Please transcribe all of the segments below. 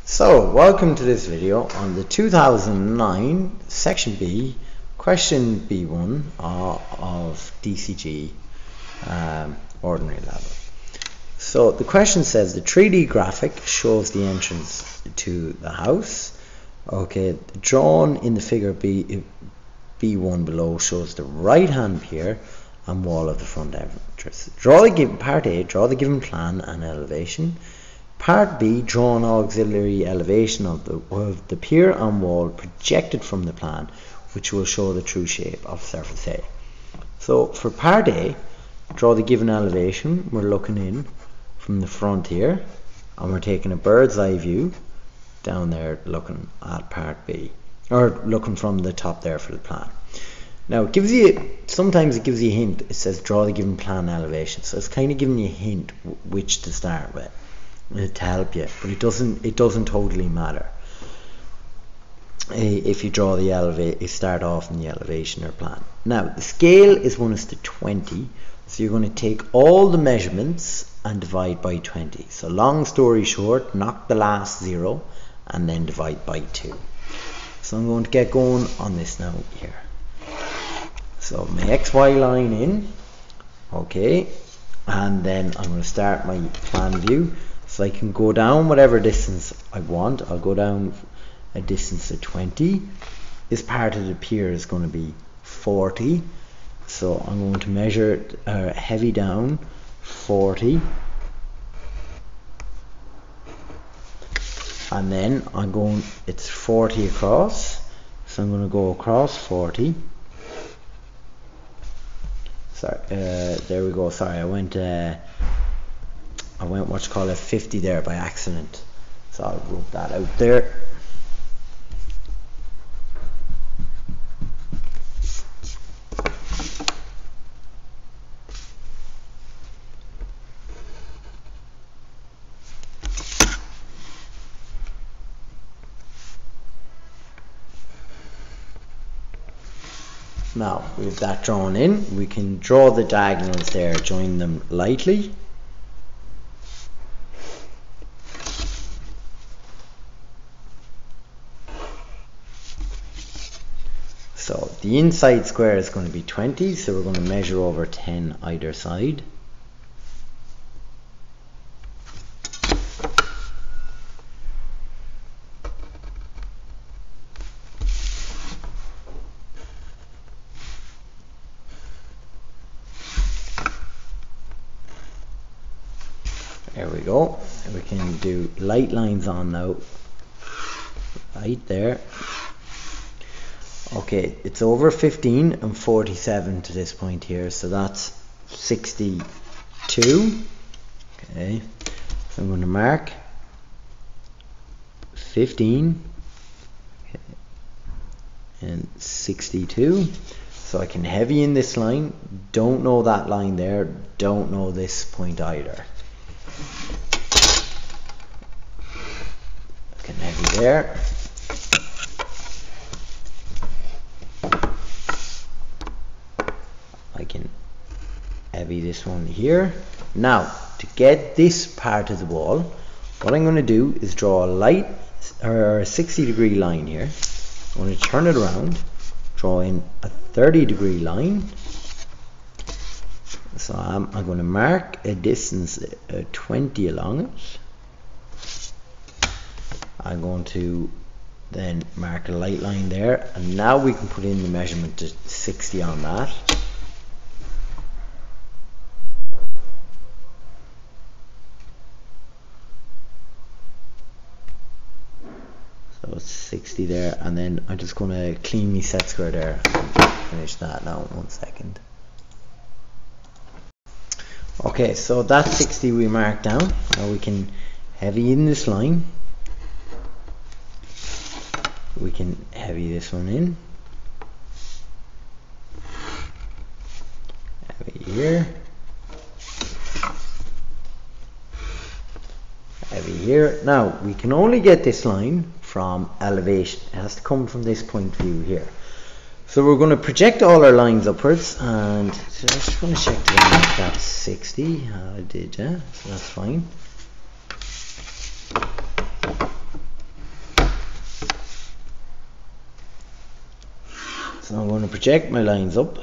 So, welcome to this video on the 2009 Section B Question B1 of DCG ordinary level. So the question says the 3D graphic shows the entrance to the house. Okay, drawn in the figure B1 below shows the right hand pier and wall of the front entrance. Part A, draw the given plan and elevation. Part B, draw an auxiliary elevation of the pier and wall projected from the plan, which will show the true shape of surface A. So for part A, draw the given elevation. We're looking in from the front here, and we're taking a bird's eye view down there looking at part B, or looking from the top there for the plan. Now it gives you, sometimes it gives you a hint. It says draw the given plan elevation, so it's kind of giving you a hint which to start with to help you, but it doesn't totally matter if you draw the start off in the elevation or plan. Now the scale is 1:20, so you're going to take all the measurements and divide by 20. So long story short, knock the last 0 and then divide by 2. So I'm going to get going on this now here. So my XY line in, okay, and then I'm going to start my plan view. So I can go down whatever distance I want. I'll go down a distance of 20. This part of the pier is going to be 40. So I'm going to measure heavy down 40. And then it's 40 across. So I'm going to go across 40. Sorry, there we go. Sorry, I went what's called a 50 there by accident, so I'll rub that out there. Now with that drawn in, we can draw the diagonals there, join them lightly. So the inside square is going to be 20, so we're going to measure over 10 either side. There we go. And we can do light lines on now. Right there. Okay, it's over 15 and 47 to this point here, so that's 62. Okay, so I'm going to mark 15 and 62. So I can heavy in this line, don't know that line there, don't know this point either. I can heavy there. I can heavy this one here. Now to get this part of the wall, what I'm going to do is draw a light or a 60-degree line here. I'm going to turn it around, draw in a 30-degree line. So I'm going to mark a distance 20 along it. I'm going to then mark a light line there, and now we can put in the measurement to 60 on that. So it's 60 there, and then I'm just going to clean my set square there and finish that now in 1 second. Okay, so that's 60 we marked down. Now we can heavy in this line. We can heavy this one in. Heavy here. Heavy here. Now we can only get this line from elevation. It has to come from this point of view here. So we're going to project all our lines upwards, and so I just want to check that that's 60. I did, yeah, so that's fine. So I'm going to project my lines up.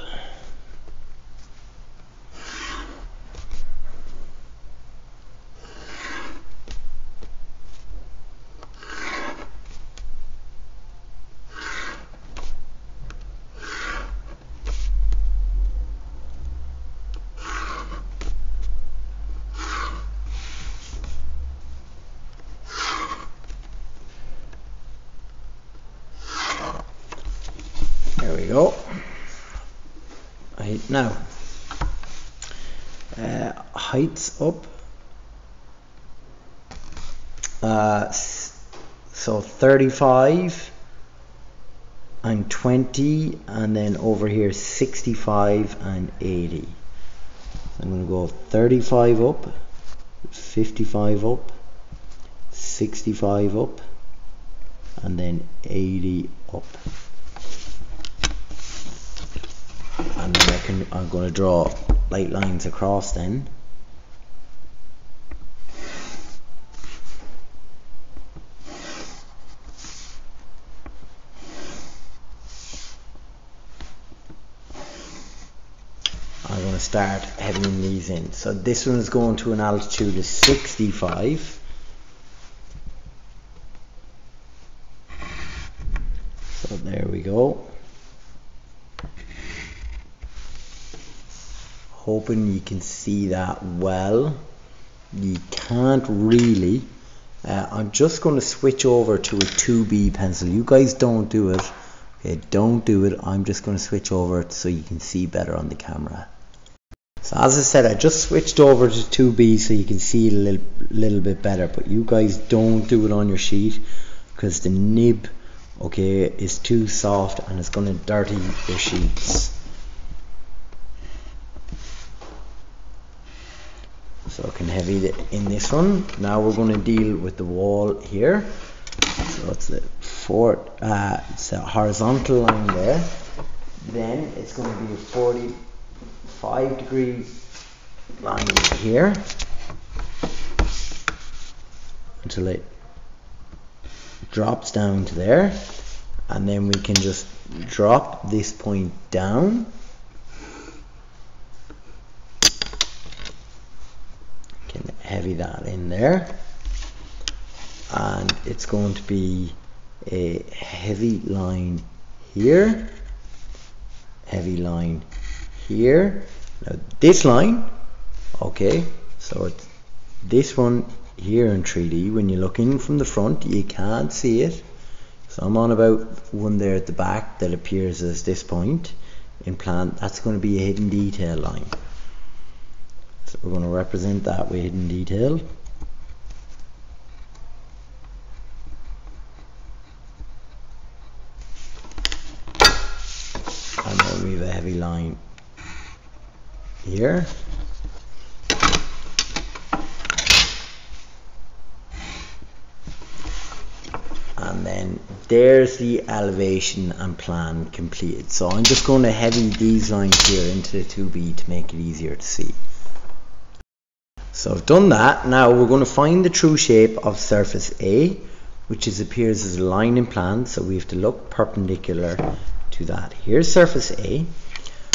There we go. Right, now, heights up. So 35 and 20, and then over here 65 and 80. So I'm going to go 35 up, 55 up, 65 up, and then 80 up. And then I'm going to draw light lines across then. I'm going to start heading these in. So this one is going to an altitude of 65. So there we go. Hoping you can see that well. You can't really. I'm just going to switch over to a 2B pencil. You guys don't do it. Okay, don't do it. I'm just going to switch over so you can see better on the camera. So as I said, I just switched over to 2B so you can see it a little bit better. But you guys don't do it on your sheet because the nib, okay, is too soft and it's going to dirty your sheets. So I can heavy in this one. Now we're going to deal with the wall here. So it's it's a horizontal line there. Then it's going to be a 45-degree line here until it drops down to there, and then we can just drop this point down. Can heavy that in there, and it's going to be a heavy line here, heavy line here. Now this line, okay, so it's this one here in 3D. When you look in from the front you can't see it, so I'm on about one there at the back that appears as this point in plan. That's going to be a hidden detail line. So we're going to represent that with hidden detail. And then we have a heavy line here. And then there's the elevation and plan completed. So I'm just going to heavy these lines here into the 2B to make it easier to see. So I've done that. Now we're going to find the true shape of surface A, which appears as a line in plan, so we have to look perpendicular to that. Here's surface A.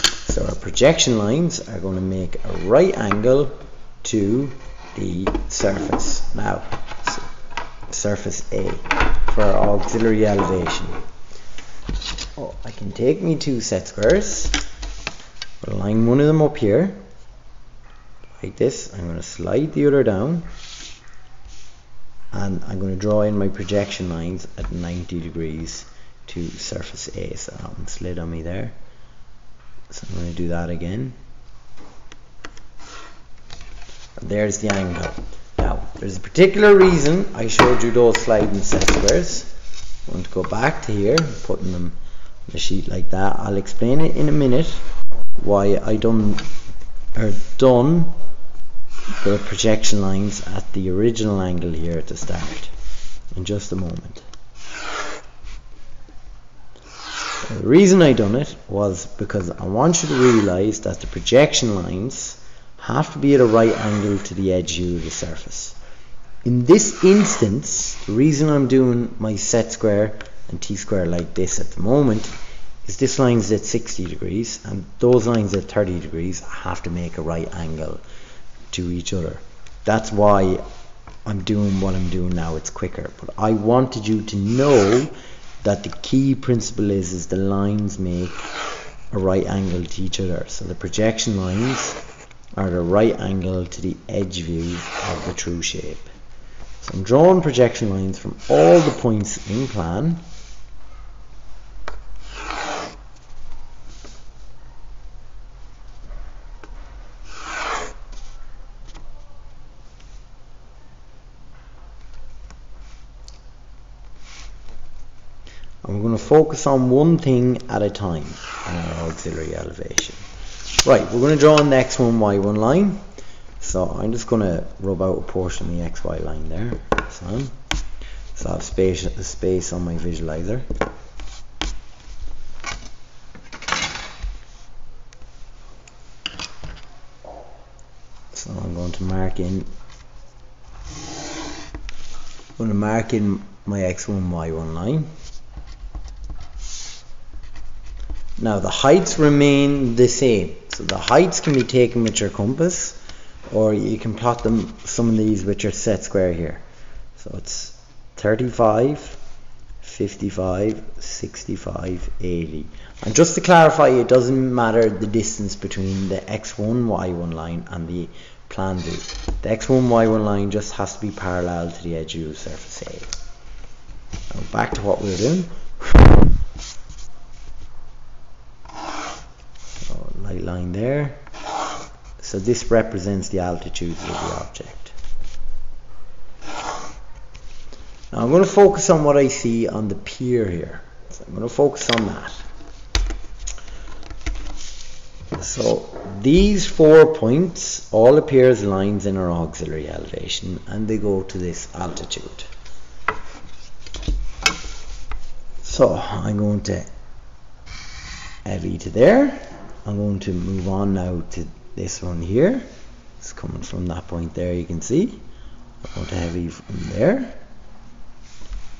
So our projection lines are going to make a right angle to the surface. Now, surface A for our auxiliary elevation. Oh, I can take me two set squares, line one of them up here like this. I'm going to slide the other down, and I'm going to draw in my projection lines at 90 degrees to surface A. So that one slid on me there, so I'm going to do that again. And there's the angle. Now there's a particular reason I showed you those sliding set squares. I want to go back to here, putting them on the sheet like that. I'll explain it in a minute why I done the projection lines at the original angle here at the start in just a moment. The reason I done it was because I want you to realize that the projection lines have to be at a right angle to the edge of the surface. In this instance, the reason I'm doing my set square and t-square like this at the moment is this line's at 60 degrees and those lines at 30 degrees have to make a right angle to each other. That's why I'm doing what I'm doing now. It's quicker, but I wanted you to know that the key principle is the lines make a right angle to each other. So the projection lines are the right angle to the edge view of the true shape. So I'm drawing projection lines from all the points in plan. And we're going to focus on one thing at a time on our auxiliary elevation. Right, we're going to draw on the x1, y1 line. So I'm just going to rub out a portion of the xy line there. So I have space on my visualizer. So I'm going to mark in my x1, y1 line. Now the heights remain the same. So the heights can be taken with your compass, or you can plot them, some of these with your set square here. So it's 35, 55, 65, 80. And just to clarify, it doesn't matter the distance between the x1, y1 line and the plan view. The x1, y1 line just has to be parallel to the edge of surface A. Now back to what we were doing. So light line there. So this represents the altitudes of the object. Now I'm going to focus on what I see on the pier here. So I'm going to focus on that. So these 4 points all appear as lines in our auxiliary elevation, and they go to this altitude. So I'm going to heavy to there. I'm going to move on now to this one here. It's coming from that point there, you can see. I'm going to heavy from there.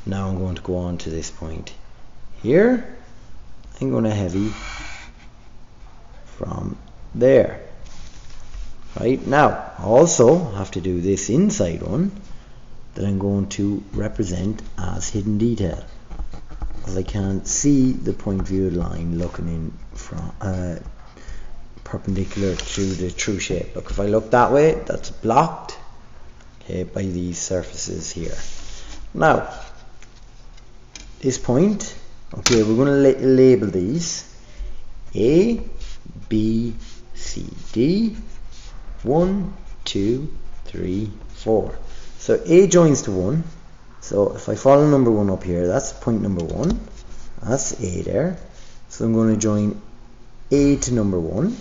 Now I'm going to go on to this point here. I'm going to heavy from there. Right, now I also have to do this inside one that I'm going to represent as hidden detail, because I can't see the point view line looking in from perpendicular to the true shape. Look, if I look that way, that's blocked, okay, by these surfaces here. Now this point, okay, we're going to label these A, B, C, D, 1, 2, 3, 4. So A joins to 1. So if I follow number 1 up here, that's point number 1. That's A there. So I'm going to join A to number 1.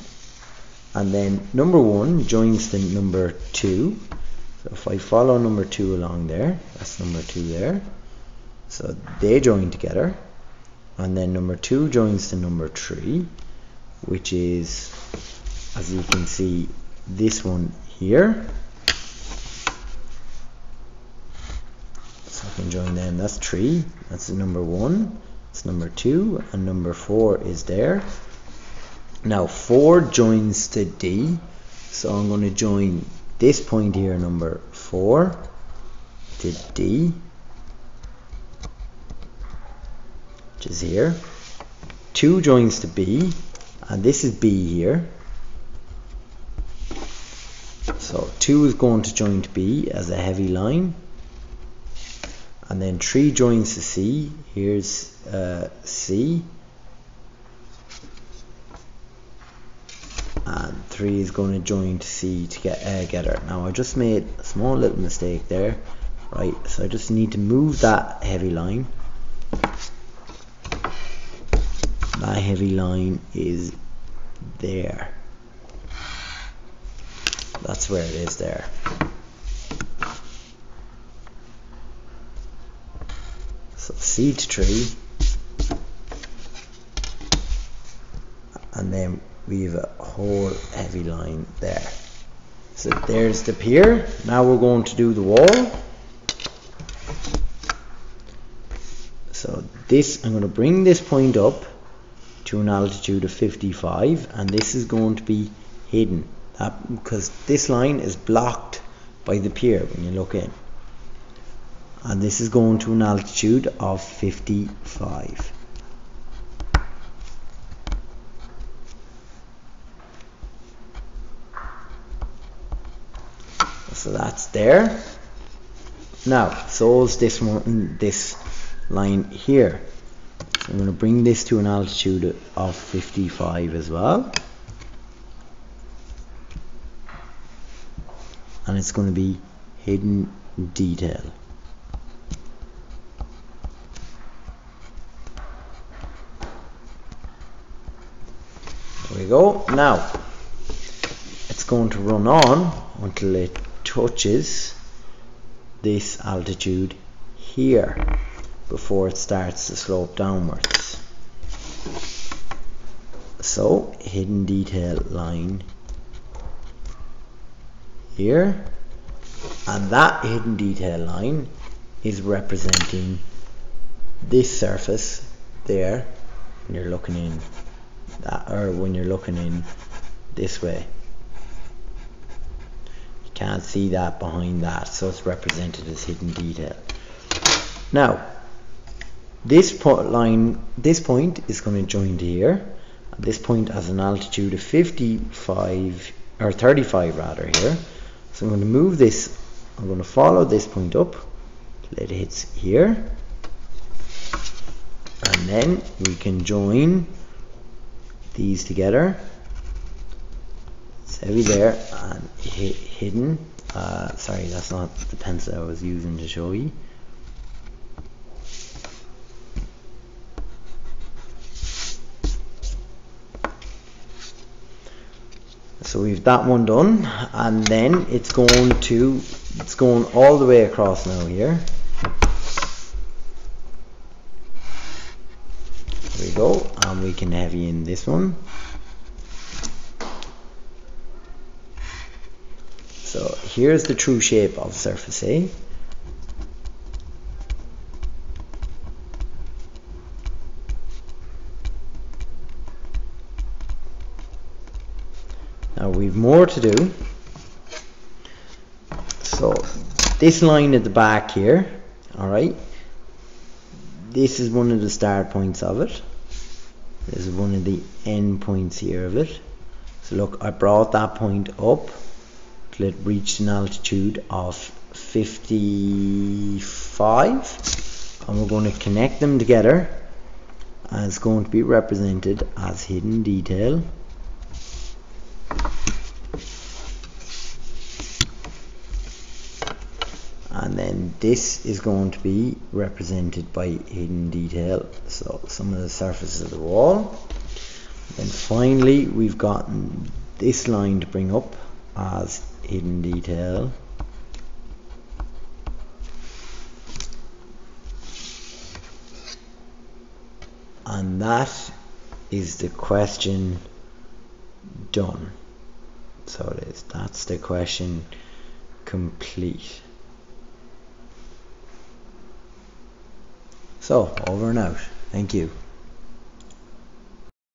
And then number 1 joins to number 2. So if I follow number 2 along there, that's number 2 there. So they join together. And then number 2 joins to number 3, which is, as you can see, this one here. So I can join them. That's 3. That's number 1. That's number 2. And number 4 is there. Now 4 joins to D. So I'm going to join this point here, number 4, to D, which is here. 2 joins to B, and this is B here. So 2 is going to join to B as a heavy line, and then 3 joins to C. Here's C, and 3 is going to join to C to get her. Now I just made a small little mistake there, right? So I just need to move that heavy line. That heavy line is there. That's where it is there. So C to 3, and then we have a whole heavy line there. So there's the pier. Now we're going to do the wall. So this, I'm going to bring this point up to an altitude of 55, and this is going to be hidden because this line is blocked by the pier when you look in, and this is going to an altitude of 55. So that's there. Now, so is this one, this line here. So I'm going to bring this to an altitude of 55 as well. And it's going to be hidden detail. There we go. Now, it's going to run on until it touches this altitude here before it starts to slope downwards. So hidden detail line here, and that hidden detail line is representing this surface there when you're looking in that, or when you're looking in this way. Can't see that behind that, so it's represented as hidden detail. Now, this point is going to join to here. This point has an altitude of 55 or 35 rather here. So I'm going to move this. I'm going to follow this point up till it hits here, and then we can join these together. It's heavy there and hidden. Sorry, that's not the pencil I was using to show you. So we've that one done, and then it's going all the way across now here. There we go, and we can heavy in this one. So here's the true shape of surface A. Now we've more to do. So this line at the back here, alright, this is one of the start points of it. This is one of the end points here of it. So look, I brought that point up till it reached an altitude of 55, and we're going to connect them together, and it's going to be represented as hidden detail. And then this is going to be represented by hidden detail, so some of the surface of the wall. Then finally we've gotten this line to bring up as hidden detail. And that is the question done. So it is. That's the question complete. So over and out. Thank you.